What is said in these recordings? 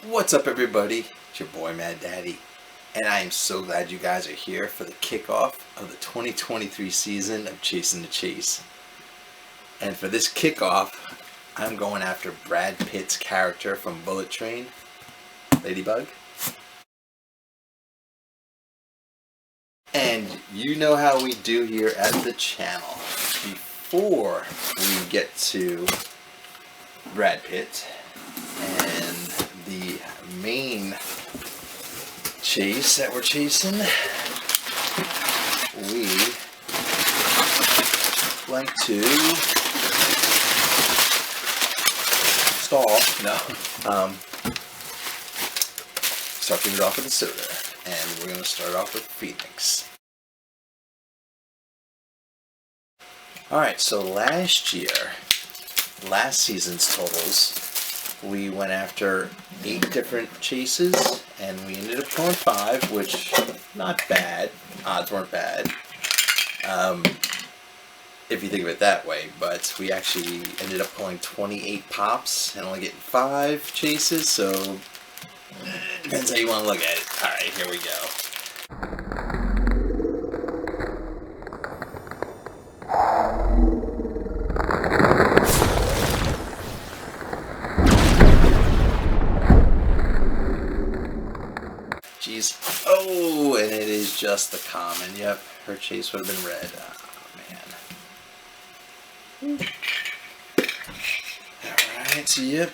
What's up, everybody? It's your boy Mad Daddy, and I am so glad you guys are here for the kickoff of the 2023 season of Chasing the Chase. And for this kickoff, I'm going after Brad Pitt's character from Bullet Train, Ladybug. And you know how we do here at the channel. Before we get to Brad Pitt and the main chase that we're chasing, we like to start things off with a soda, and we're going to start off with Phoenix. Alright, so last season's totals, we went after 8 different chases, and we ended up going 5, which, not bad. Odds weren't bad, if you think of it that way, but we actually ended up pulling 28 pops and only getting 5 chases, so depends how you want to look at it. Alright, here we go. Jeez. Oh, and it is just the common. Yep, her chase would have been red. Oh, man. Alright, yep.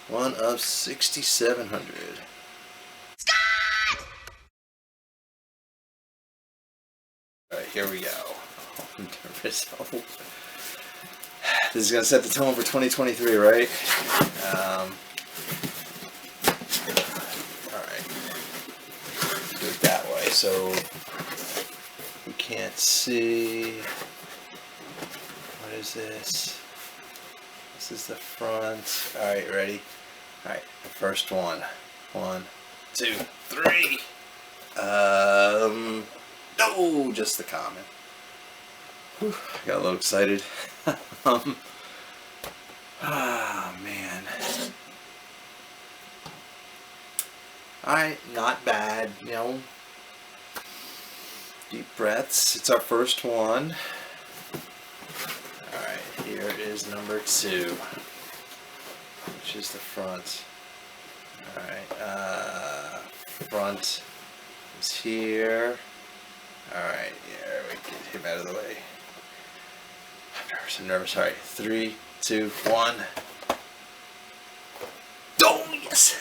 One of 6,700. Alright, here we go. Oh, I'm nervous. Oh. This is going to set the tone for 2023, right? So we can't see. What is this? This is the front. Alright, ready? Alright, the first one. 1, 2, 3. No, just the common. Whew, I got a little excited. Man. Alright, not bad, you know. Deep breaths. It's our first one. Alright, here is number 2, which is the front. Alright, front is here. Alright, yeah, we get him out of the way. I'm nervous. Alright, 3, 2, 1. Oh, yes!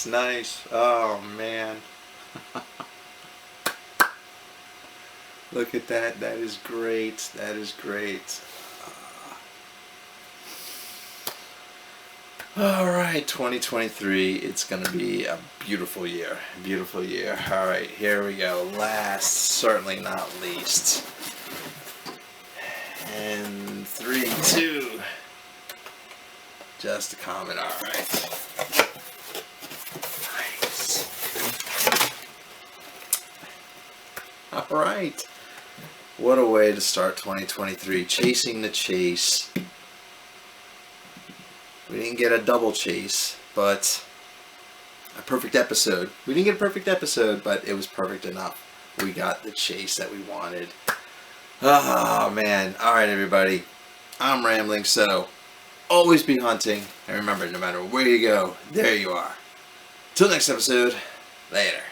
Nice. Oh, man. Look at that. That is great. Alright, 2023. It's going to be a beautiful year. Alright, here we go. Last, certainly not least. And 3, 2. Just a comment. Alright. Alright, what a way to start 2023, chasing the chase. We didn't get a double chase, but a perfect episode. We didn't get a perfect episode, but it was perfect enough. We got the chase that we wanted. Oh, man. Alright, everybody, I'm rambling, so always be hunting, and remember, no matter where you go, there you are. Till next episode, later.